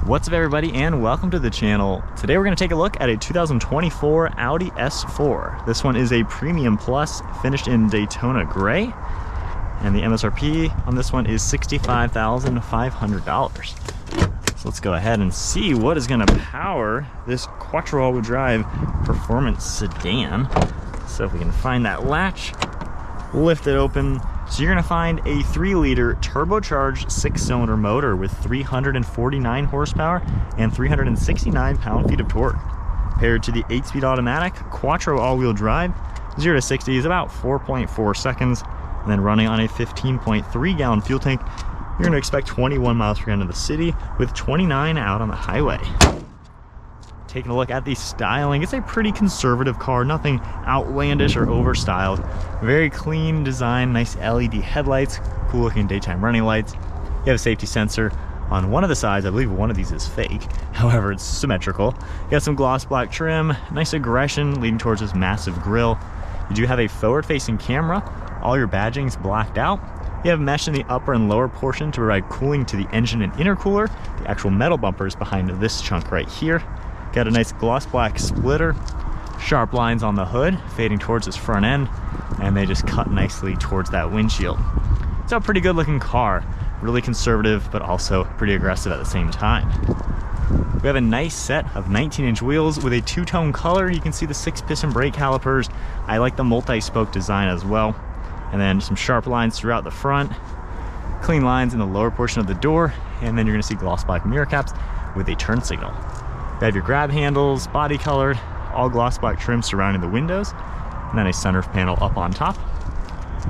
What's up everybody and welcome to the channel. Today we're going to take a look at a 2024 Audi S4. This one is a Premium Plus finished in Daytona Gray. And the MSRP on this one is $65,500. So let's go ahead and see what is going to power this Quattro all-wheel drive performance sedan. So if we can find that latch, lift it open. So you're going to find a 3-liter turbocharged 6-cylinder motor with 349 horsepower and 369 pound-feet of torque. Paired to the 8-speed automatic Quattro all-wheel drive, 0 to 60 is about 4.4 seconds. And then running on a 15.3 gallon fuel tank, you're going to expect 21 miles per gallon in the city with 29 out on the highway. Taking a look at the styling, it's a pretty conservative car, nothing outlandish or overstyled. Very clean design, nice LED headlights, cool looking daytime running lights. You have a safety sensor on one of the sides. I believe one of these is fake, however it's symmetrical. You got some gloss black trim, nice aggression leading towards this massive grille. You do have a forward facing camera, all your badging's blacked out. You have mesh in the upper and lower portion to provide cooling to the engine and intercooler. The actual metal bumper is behind this chunk right here. Got a nice gloss black splitter, sharp lines on the hood fading towards this front end, and they just cut nicely towards that windshield. It's a pretty good looking car, really conservative but also pretty aggressive at the same time. We have a nice set of 19-inch wheels with a two-tone color. You can see the 6-piston brake calipers. I like the multi-spoke design as well. And then some sharp lines throughout the front, clean lines in the lower portion of the door, and then you're going to see gloss black mirror caps with a turn signal. You have your grab handles, body colored, all gloss black trim surrounding the windows, and then a sunroof panel up on top.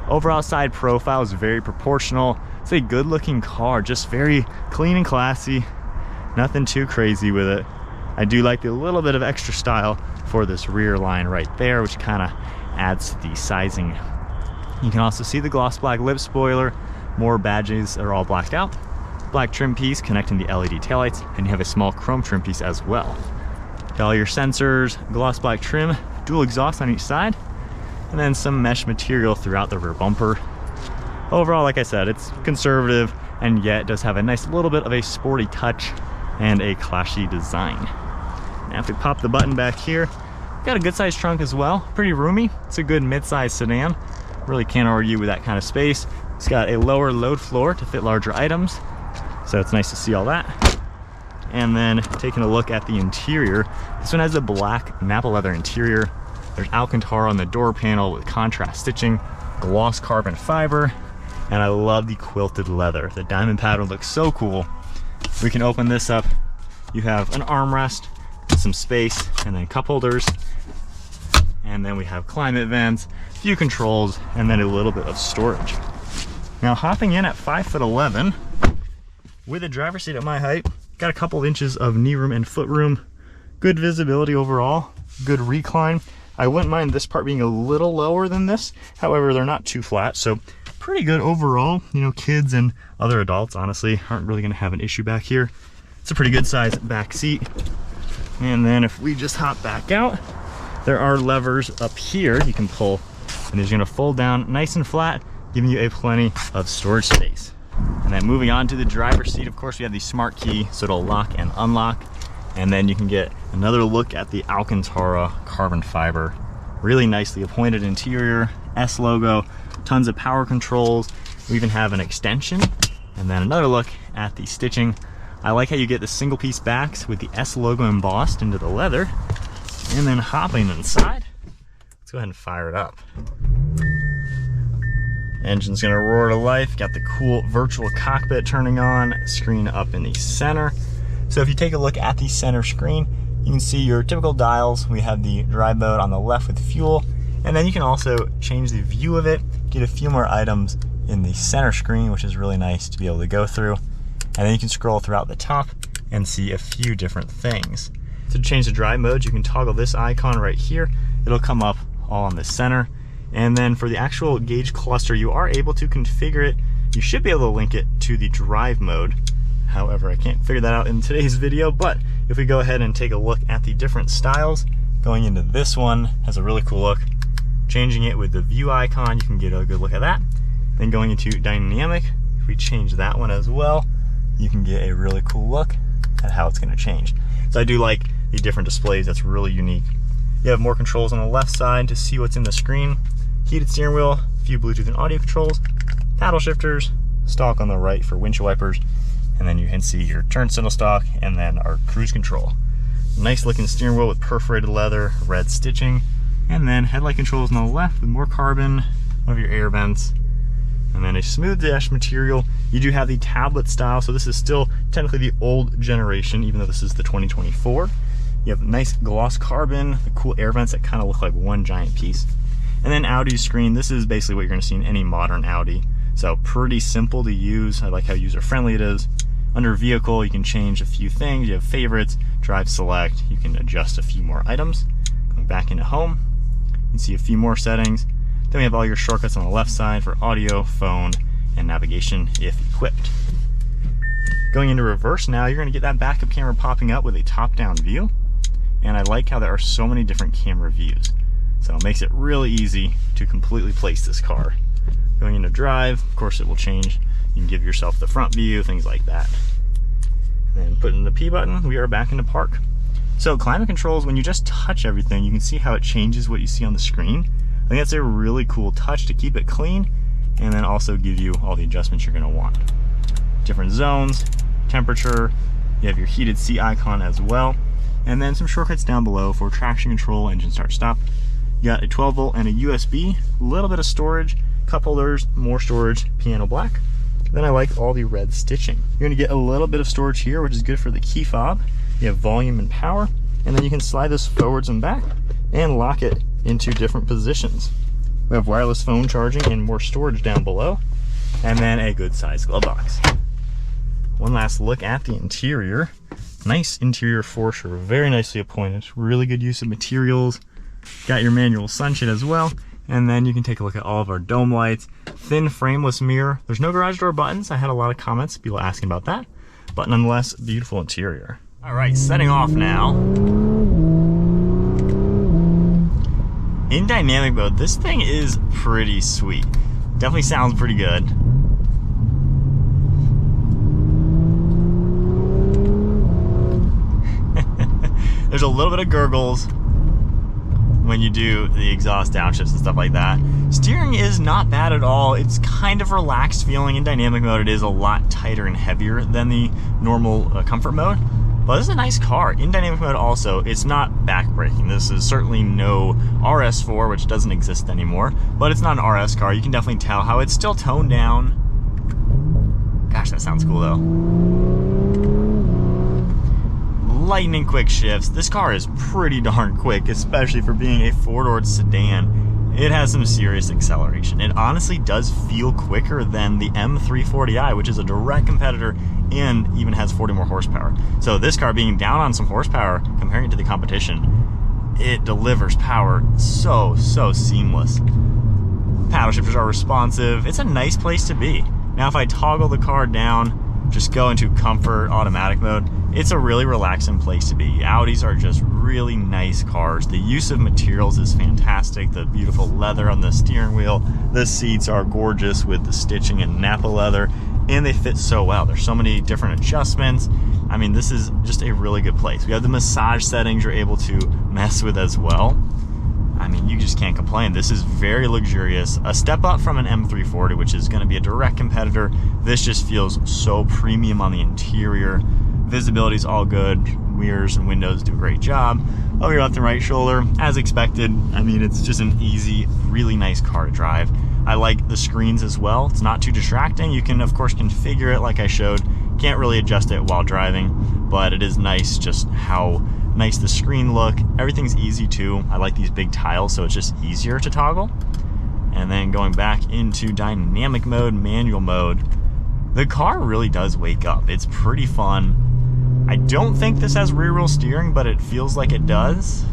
Overall side profile is very proportional. It's a good looking car, just very clean and classy. Nothing too crazy with it. I do like the little bit of extra style for this rear line right there, which kind of adds to the sizing. You can also see the gloss black lip spoiler, more badges are all blacked out. Black trim piece connecting the LED taillights, and you have a small chrome trim piece as well. Got all your sensors, gloss black trim, dual exhaust on each side, and then some mesh material throughout the rear bumper. Overall, like I said, it's conservative and yet does have a nice little bit of a sporty touch and a classy design. Now if we pop the button back here, got a good sized trunk as well, pretty roomy. It's a good mid-sized sedan. Really can't argue with that kind of space. It's got a lower load floor to fit larger items, so it's nice to see all that. And then taking a look at the interior, this one has a black Nappa leather interior. There's alcantara on the door panel with contrast stitching, gloss carbon fiber, and I love the quilted leather. The diamond pattern looks so cool. We can open this up. You have an armrest, some space, and then cup holders. And then we have climate vents, few controls, and then a little bit of storage. Now hopping in at 5'11", with a driver's seat at my height, got a couple of inches of knee room and foot room, good visibility overall, good recline. I wouldn't mind this part being a little lower than this, however they're not too flat, so pretty good overall. You know, kids and other adults honestly aren't really going to have an issue back here. It's a pretty good size back seat. And then if we just hop back out, there are levers up here you can pull, and these are going to fold down nice and flat, giving you a plenty of storage space. And then moving on to the driver's seat, of course we have the smart key, so it'll lock and unlock. And then you can get another look at the alcantara carbon fiber. Really nicely appointed interior, S logo, tons of power controls. We even have an extension. And then another look at the stitching. I like how you get the single piece backs with the S logo embossed into the leather. And then hopping inside, let's go ahead and fire it up. Engine's gonna roar to life. Got the cool virtual cockpit turning on, screen up in the center. So if you take a look at the center screen, you can see your typical dials. We have the drive mode on the left with fuel, and then you can also change the view of it, get a few more items in the center screen, which is really nice to be able to go through. And then you can scroll throughout the top and see a few different things. To change the drive modes, you can toggle this icon right here. It'll come up all on the center. And then for the actual gauge cluster, you are able to configure it. You should be able to link it to the drive mode. However, I can't figure that out in today's video, but if we go ahead and take a look at the different styles, going into this one has a really cool look. Changing it with the view icon, you can get a good look at that. Then going into dynamic, if we change that one as well, you can get a really cool look at how it's going to change. So I do like the different displays. That's really unique. You have more controls on the left side to see what's in the screen. Heated steering wheel, a few Bluetooth and audio controls, paddle shifters, stalk on the right for windshield wipers, and then you can see your turn signal stalk and then our cruise control. Nice looking steering wheel with perforated leather, red stitching, and then headlight controls on the left with more carbon, one of your air vents, and then a smooth dash material. You do have the tablet style, so this is still technically the old generation, even though this is the 2024. You have nice gloss carbon, the cool air vents that kind of look like one giant piece. And then Audi's screen, this is basically what you're gonna see in any modern Audi. So pretty simple to use. I like how user-friendly it is. Under vehicle, you can change a few things. You have favorites, drive select. You can adjust a few more items. Going back into home, you can see a few more settings. Then we have all your shortcuts on the left side for audio, phone, and navigation if equipped. Going into reverse now, you're gonna get that backup camera popping up with a top-down view. And I like how there are so many different camera views. So it makes it really easy to completely place this car. Going into drive, of course it will change. You can give yourself the front view, things like that. And then putting the P button, we are back into park. So climate controls, when you just touch everything, you can see how it changes what you see on the screen. I think that's a really cool touch to keep it clean and then also give you all the adjustments you're gonna want. Different zones, temperature, you have your heated seat icon as well. And then some shortcuts down below for traction control, engine start stop. You got a 12 volt and a USB, a little bit of storage, cup holders, more storage, piano black. Then I like all the red stitching. You're gonna get a little bit of storage here, which is good for the key fob. You have volume and power, and then you can slide this forwards and back and lock it into different positions. We have wireless phone charging and more storage down below, and then a good sized glove box. One last look at the interior. Nice interior for sure, very nicely appointed, really good use of materials. Got your manual sunshade as well, and then you can take a look at all of our dome lights. Thin frameless mirror. There's no garage door buttons. I had a lot of comments, people asking about that, but nonetheless, beautiful interior. All right, setting off now. In dynamic mode, this thing is pretty sweet. Definitely sounds pretty good. There's a little bit of gurgles when you do the exhaust downshifts and stuff like that. Steering is not bad at all. It's kind of relaxed feeling. In dynamic mode, it is a lot tighter and heavier than the normal comfort mode. But this is a nice car. In dynamic mode also, it's not back-braking. This is certainly no RS4, which doesn't exist anymore, but it's not an RS car. You can definitely tell how it's still toned down. Gosh, that sounds cool though. Lightning quick shifts. This car is pretty darn quick, especially for being a four-door sedan. It has some serious acceleration. It honestly does feel quicker than the M340i, which is a direct competitor and even has 40 more horsepower. So this car being down on some horsepower, comparing it to the competition, it delivers power so seamless. Paddle shifters are responsive. It's a nice place to be. Now if I toggle the car down, just go into comfort automatic mode, it's a really relaxing place to be. Audis are just really nice cars. The use of materials is fantastic. The beautiful leather on the steering wheel. The seats are gorgeous with the stitching and Nappa leather, and they fit so well. There's so many different adjustments. I mean, this is just a really good place. We have the massage settings you're able to mess with as well. I mean, you just can't complain. This is very luxurious. A step up from an M340, which is gonna be a direct competitor. This just feels so premium on the interior. Visibility is all good. Mirrors and windows do a great job. Over your left and right shoulder, as expected. I mean, it's just an easy, really nice car to drive. I like the screens as well. It's not too distracting. You can, of course, configure it like I showed. Can't really adjust it while driving, but it is nice just how nice the screen look. Everything's easy too. I like these big tiles, so it's just easier to toggle. And then going back into dynamic mode, manual mode, the car really does wake up. It's pretty fun. I don't think this has rear wheel steering, but it feels like it does.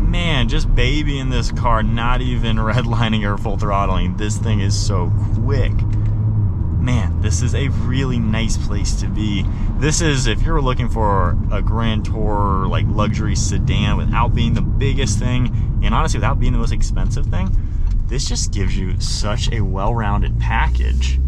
Man, just babying this car, not even redlining or full throttling. This thing is so quick. Man, this is a really nice place to be. This is, if you're looking for a Grand Tour, like luxury sedan without being the biggest thing, and honestly without being the most expensive thing, this just gives you such a well-rounded package.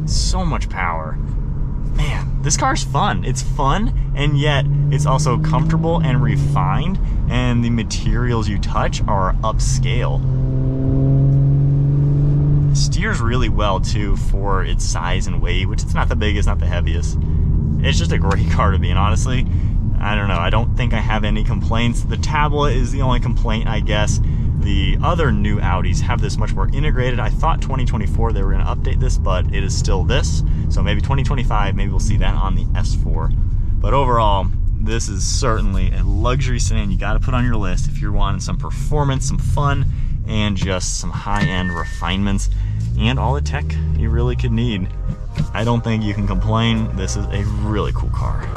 So much power. Man, this car's fun. It's fun, and yet it's also comfortable and refined, and the materials you touch are upscale. It steers really well too for its size and weight, which it's not the biggest, not the heaviest. It's just a great car to be in, honestly. I don't know, I don't think I have any complaints. The tablet is the only complaint, I guess. The other new Audis have this much more integrated. I thought 2024 they were going to update this, but it is still this. So maybe 2025, maybe we'll see that on the S4. But overall, this is certainly a luxury sedan you got to put on your list if you're wanting some performance, some fun, and just some high-end refinements and all the tech you really could need. I don't think you can complain. This is a really cool car.